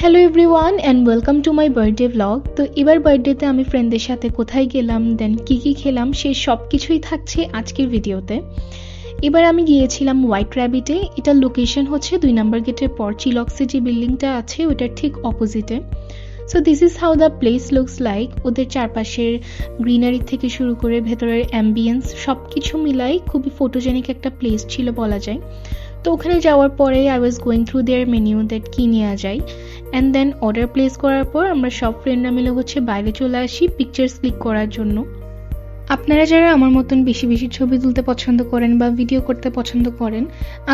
Hello everyone and welcome to my birthday blog. তো এবার বার্থডেতে আমি ফ্রেন্ডদের সাথে কোথায় গেলাম, দেন কী খেলাম, সে সব কিছুই থাকছে আজকের ভিডিওতে। এবার আমি গিয়েছিলাম হোয়াইট র্যাবিটে। এটার লোকেশন হচ্ছে 2 নম্বর গেটের পর চিলক্সে যে বিল্ডিংটা আছে ওটার ঠিক অপোজিটে। So this is how the place looks like. ওদের চারপাশের গ্রিনারি থেকে শুরু করে ভেতরের অ্যাম্বিয়েন্স সব কিছু মিলাই খুবই ফটোজেনিক একটা প্লেস ছিল বলা যায়। তো ওখানে যাওয়ার পরে I was going through their menu that কী নেওয়া যায়, অ্যান্ড দেন অর্ডার প্লেস করার পর আমরা সব ফ্রেন্ডরা মিলে বাইরে চলে আসি পিকচার্স ক্লিক করার জন্য। আপনারা যারা আমার মতন বেশি বেশি ছবি তুলতে পছন্দ করেন বা ভিডিও করতে পছন্দ করেন,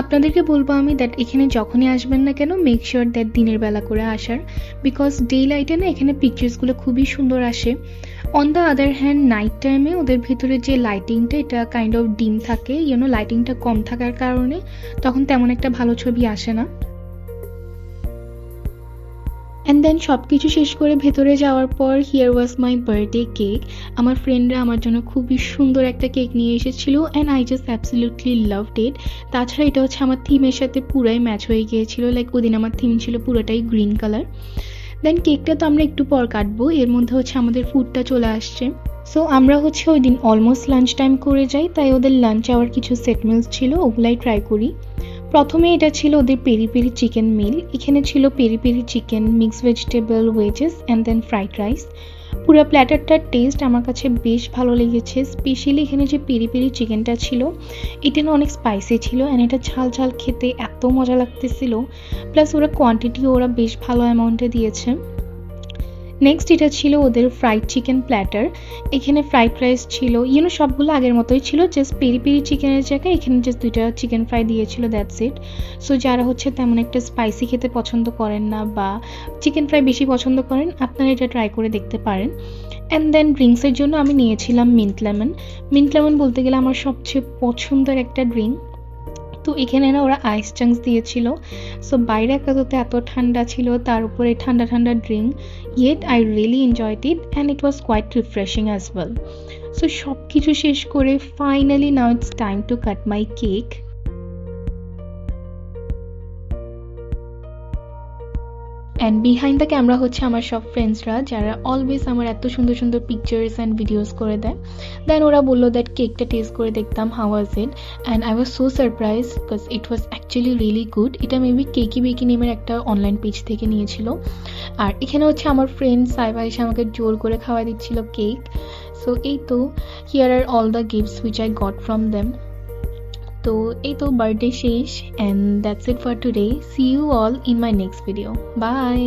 আপনাদেরকে বলবো আমি দ্যাট এখানে যখনই আসবেন না কেন মেক শিওর দ্যাট দিনের বেলা করে আসার, বিকজ ডে লাইটে না এখানে পিকচার্সগুলো খুবই সুন্দর আসে। On the other hand night টাইমে ওদের ভিতরে যে লাইটিংটা এটা কাইন্ড অফ ডিম থাকে, লাইটিংটা কম থাকার কারণে তখন তেমন একটা ভালো ছবি আসে না। অ্যান্ড দেন সব কিছু শেষ করে ভেতরে যাওয়ার পর here was my birthday cake. আমার ফ্রেন্ডরা আমার জন্য খুবই সুন্দর একটা কেক নিয়ে এসেছিলো and I just absolutely loved it. তাছাড়া এটা হচ্ছে আমার থিমের সাথে পুরাই ম্যাচ হয়ে গিয়েছিলো, লাইক ওদিন আমার থিম ছিল পুরোটাই গ্রিন কালার। দেন কেকটা তো আমরা একটু পর কাটবো, এর মধ্যে হচ্ছে আমাদের ফুডটা চলে আসছে। সো আমরা ওই দিন অলমোস্ট লাঞ্চ টাইম করে যাই, তাই ওদের লাঞ্চ আওয়ার কিছু সেট মিলস ছিল, ওগুলাই ট্রাই করি। প্রথমে এটা ছিল ওদের পেরি পেরি চিকেন মিল। এখানে ছিল peri peri chicken, mix vegetable, wedges and then fried rice. পুরো প্ল্যাটারটার টেস্ট আমার কাছে বেশ ভালো লেগেছে। স্পেশালি এখানে যে পেরি পেরি চিকেনটা ছিল এটা না অনেক স্পাইসি ছিল অ্যান্ড এটা ঝাল ঝাল খেতে এত মজা লাগতেছিল। প্লাস ওরা কোয়ান্টিটিও ওরা বেশ ভালো অ্যামাউন্টে দিয়েছে। নেক্সট এটা ছিল ওদের ফ্রাইড চিকেন প্ল্যাটার। এখানে ফ্রাইড রাইস ছিল, সবগুলো আগের মতোই ছিল, জাস্ট পেরি পেরি চিকেনের জায়গায় এখানে জাস্ট 2টা চিকেন ফ্রাই দিয়েছিল, দ্যাটস ইট। সো যারা তেমন একটা স্পাইসি খেতে পছন্দ করেন না বা চিকেন ফ্রাই বেশি পছন্দ করেন, আপনারা এটা ট্রাই করে দেখতে পারেন। অ্যান্ড দেন ড্রিঙ্কসের জন্য আমি নিয়েছিলাম মিন্ট লেমন। মিন্ট লেমন বলতে গেলে আমার সবচেয়ে পছন্দের একটা ড্রিঙ্ক। তো এখানে না ওরা আইস চাংস দিয়েছিল। সো বাইরে একাদতে এত ঠান্ডা ছিল, তার উপরে ঠান্ডা ঠান্ডা drink, yet I really enjoyed it and it was quite refreshing as well. So সব কিছু শেষ করে finally now it's time to cut my cake. And behind the camera হচ্ছে আমার সব ফ্রেন্ডসরা, যারা অলওয়েজ আমার এত সুন্দর সুন্দর পিকচার্স অ্যান্ড ভিডিওস করে দেয়। দেন ওরা বললো দ্যাট কেকটা টেস্ট করে দেখতাম how was it, and I was so surprise because it was actually really good. এটা মেবি কেকি বেকি নেমের একটা অনলাইন পেজ থেকে নিয়েছিল। আর এখানে হচ্ছে আমার ফ্রেন্ড সাইবা এসে আমাকে জোর করে খাওয়া দিচ্ছিল কেক। সো এই তো here are all the gifts which I got from them. তো এই তো বার্থডে শেষ, and that's it for today. See you all in my next video. By.